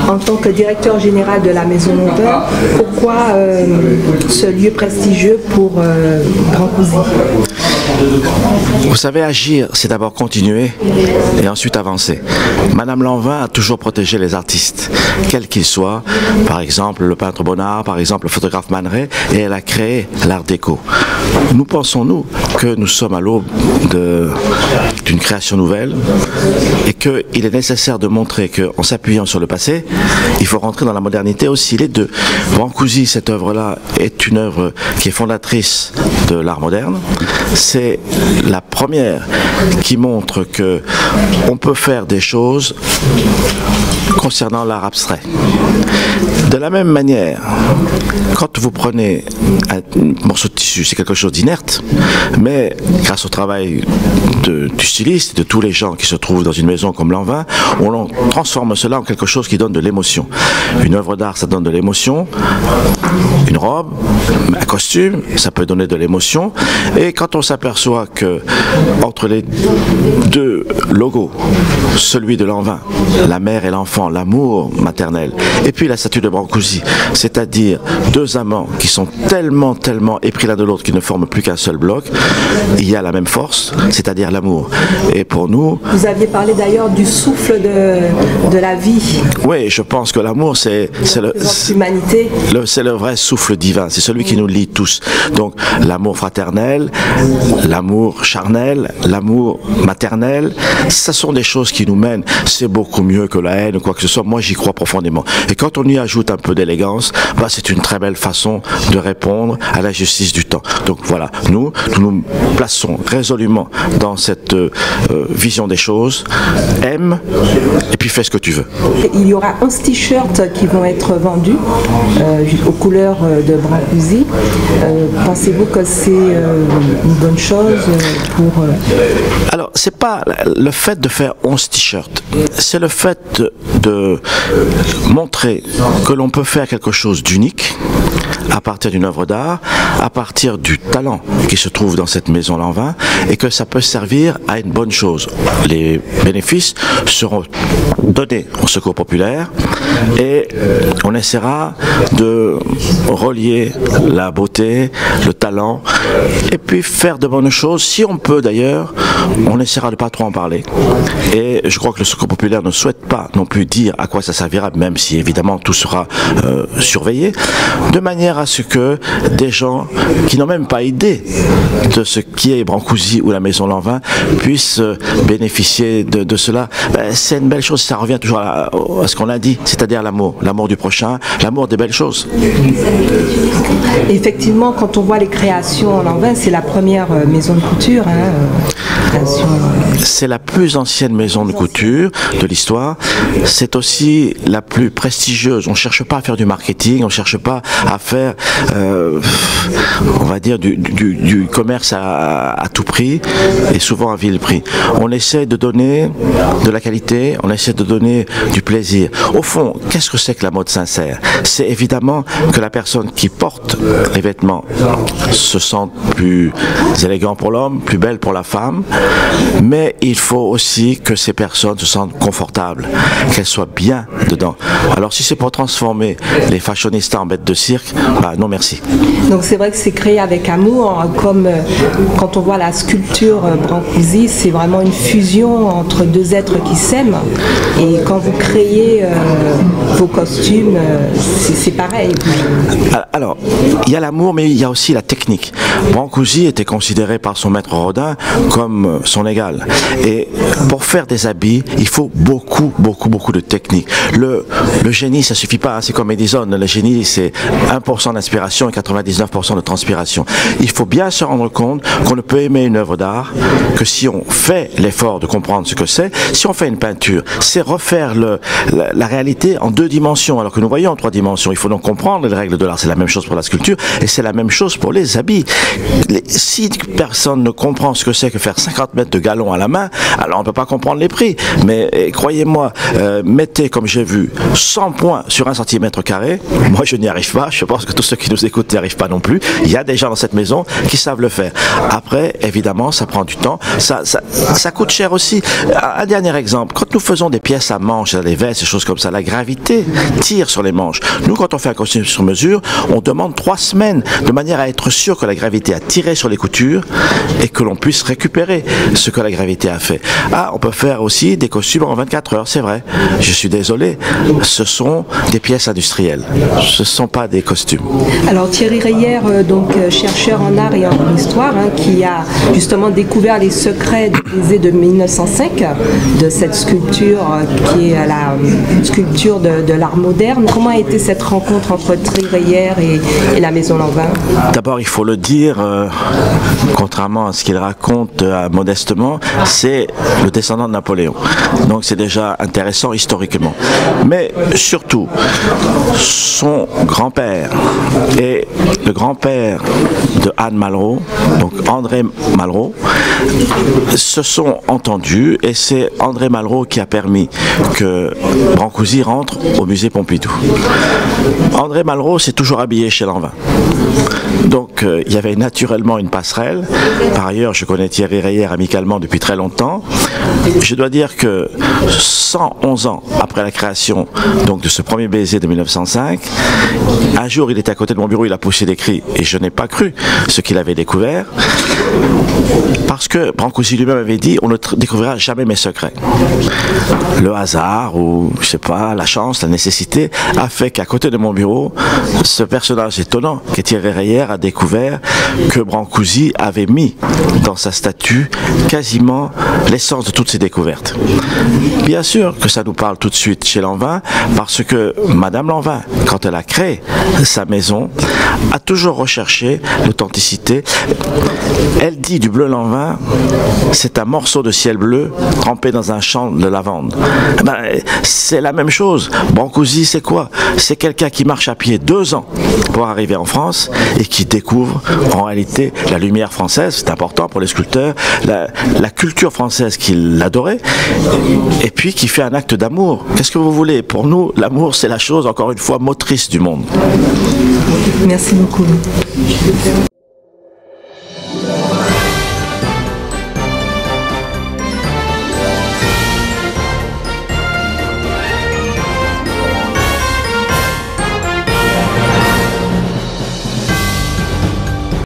En tant que directeur général de la Maison Lonvin, pourquoi ce lieu prestigieux pour Brancusi? Vous savez, agir, c'est d'abord continuer et ensuite avancer. Madame Lanvin a toujours protégé les artistes, quels qu'ils soient, par exemple le peintre Bonnard, par exemple le photographe Man Ray, et elle a créé l'art déco. Nous pensons, nous, que nous sommes à l'aube d'une création nouvelle et qu'il est nécessaire de montrer qu'en s'appuyant sur le passé, il faut rentrer dans la modernité aussi. Les deux. Brancusi, cette œuvre-là, est une œuvre qui est fondatrice de l'art moderne. C'est la première qui montre que on peut faire des choses concernant l'art abstrait. De la même manière, quand vous prenez un morceau de tissu, c'est quelque chose d'inerte, mais grâce au travail du styliste et de tous les gens qui se trouvent dans une maison comme Lanvin, on transforme cela en quelque chose qui donne de l'émotion. Une œuvre d'art, ça donne de l'émotion. Une robe, un costume, ça peut donner de l'émotion. Et quand on s'aperçoit que entre les deux logos, celui de Lanvin, la mère et l'enfant, l'amour maternel, et puis la statue de Brancusi, c'est-à-dire deux amants qui sont tellement épris l'un de l'autre qu'ils ne forment plus qu'un seul bloc, il y a la même force, c'est-à-dire l'amour. Et pour nous... Vous aviez parlé d'ailleurs du souffle de la vie. Oui, je pense que l'amour, c'est le vrai souffle divin, c'est celui qui nous lie tous. Donc l'amour fraternel, l'amour charnel, l'amour maternel, ce sont des choses qui nous mènent. C'est beaucoup mieux que la haine ou quoi que ce soit. Moi, j'y crois profondément. Et quand on y ajoute un peu d'élégance, bah, c'est une très belle façon de répondre à la justice du temps. Donc voilà, nous nous plaçons résolument dans cette vision des choses. Aime et puis fais ce que tu veux. Il y aura 11 t-shirts qui vont être vendus aux couleurs de Brancusi. Pensez-vous que c'est une bonne chose pour... Alors, c'est pas le fait de faire 11 t-shirts, c'est le fait de montrer que l'on peut faire quelque chose d'unique à partir d'une œuvre d'art, à partir du talent qui se trouve dans cette maison Lanvin, et que ça peut servir à une bonne chose. Les bénéfices seront donnés au secours populaire et on essaiera de relier la beauté, le talent et puis faire de bonnes choses. Si on peut d'ailleurs, on essaiera de pas trop en parler. Et je crois que le secours populaire ne souhaite pas non plus dire à quoi ça servira, même si évidemment tout sera surveillé, de manière à ce que des gens qui n'ont même pas idée de ce qui est Brancusi ou la maison Lanvin puissent bénéficier de cela. Ben, c'est une belle chose, ça revient toujours à ce qu'on a dit, c'est-à-dire l'amour du prochain, l'amour des belles choses. Effectivement, quand on voit les créations en Lanvin, c'est la première maison de couture. C'est la plus ancienne maison de couture de l'histoire. C'est aussi la plus prestigieuse. On ne cherche pas à faire du marketing, on ne cherche pas à faire, on va dire, du commerce à tout prix et souvent à vil prix. On essaie de donner de la qualité, on essaie de donner du plaisir. Au fond, qu'est-ce que c'est que la mode sincère? C'est évidemment que la personne qui porte les vêtements se sente plus élégant pour l'homme, plus belle pour la femme, mais il faut aussi que ces personnes se sentent confortables, qu'elles soient bien dedans. Alors si c'est pour transformer les fashionistas en bêtes de cirque, bah non merci. Donc c'est vrai que c'est créé avec amour, comme quand on voit la sculpture Brancusi, c'est vraiment une fusion entre deux êtres qui s'aiment. Et quand vous créez vos costumes, c'est pareil. Alors, il y a l'amour, mais il y a aussi la technique. Brancusi était considéré par son maître Rodin comme son égal. Et pour faire des habits, il faut beaucoup de technique. Le génie, ça suffit pas, hein, c'est comme Edison. Le génie, c'est 1% d'inspiration et 99% de transpiration. Il faut bien se rendre compte qu'on ne peut aimer une œuvre d'art que si on fait l'effort de comprendre ce que c'est. Si on fait une peinture, c'est refaire la réalité en 2 dimensions, alors que nous voyons en 3 dimensions. Il faut donc comprendre les règles de l'art. C'est la même chose pour la sculpture et c'est la même chose pour les habits. Si personne ne comprend ce que c'est que faire 50 mètres de galon à la main, alors on ne peut pas comprendre les prix. Mais croyez-moi, mettez, comme j'ai vu, 100 points sur 1 centimètre carré. Moi, je n'y arrive pas. Je pense que tous ceux qui nous écoutent n'y arrivent pas non plus. Il y a des gens dans cette maison qui savent le faire. Après, évidemment, ça prend du temps. Ça coûte cher aussi. Un dernier exemple. Quand nous faisons des pièces à manches, des vestes, des choses comme ça, la gravité qualité tire sur les manches. Nous, quand on fait un costume sur mesure, on demande 3 semaines de manière à être sûr que la gravité a tiré sur les coutures et que l'on puisse récupérer ce que la gravité a fait. Ah, on peut faire aussi des costumes en 24 heures, c'est vrai. Je suis désolé, ce sont des pièces industrielles. Ce ne sont pas des costumes. Alors Thierry Reyer, donc chercheur en art et en histoire, qui a justement découvert les secrets du baiser de 1905, de cette sculpture qui est la sculpture de l'art moderne. Comment a été cette rencontre entre Thierry Reyer et la Maison Lanvin? D'abord, il faut le dire, contrairement à ce qu'il raconte modestement, c'est le descendant de Napoléon. Donc c'est déjà intéressant historiquement. Mais surtout, son grand-père et le grand-père de Anne Malraux, donc André Malraux, se sont entendus et c'est André Malraux qui a permis que Brancusi rentre au musée Pompidou. André Malraux s'est toujours habillé chez Lanvin. Donc il y avait naturellement une passerelle. Par ailleurs, je connais Thierry Reyer amicalement depuis très longtemps. Je dois dire que 111 ans après la création donc, de ce premier baiser de 1905, un jour il était à côté de mon bureau, il a poussé des cris et je n'ai pas cru ce qu'il avait découvert parce que Brancusi lui-même avait dit on ne découvrira jamais mes secrets. Le hasard ou je sais pas, la chance, la nécessité a fait qu'à côté de mon bureau, ce personnage étonnant que Thierry Reyer a découvert que Brancusi avait mis dans sa statue quasiment l'essence de toutes ses découvertes. Bien sûr que ça nous parle tout de suite chez Lanvin parce que Madame Lanvin, quand elle a créé sa maison, a toujours recherché l'authenticité. Elle dit du bleu Lanvin, c'est un morceau de ciel bleu trempé dans un champ de lavande. Ben, c'est la même chose. Brancusi, c'est quoi? C'est quelqu'un qui marche à pied 2 ans pour arriver en France et qui découvre en réalité la lumière française, c'est important pour les sculpteurs, la culture française qu'il adorait, et puis qui fait un acte d'amour. Qu'est-ce que vous voulez? Pour nous, l'amour, c'est la chose, encore une fois, motrice du monde. Merci beaucoup.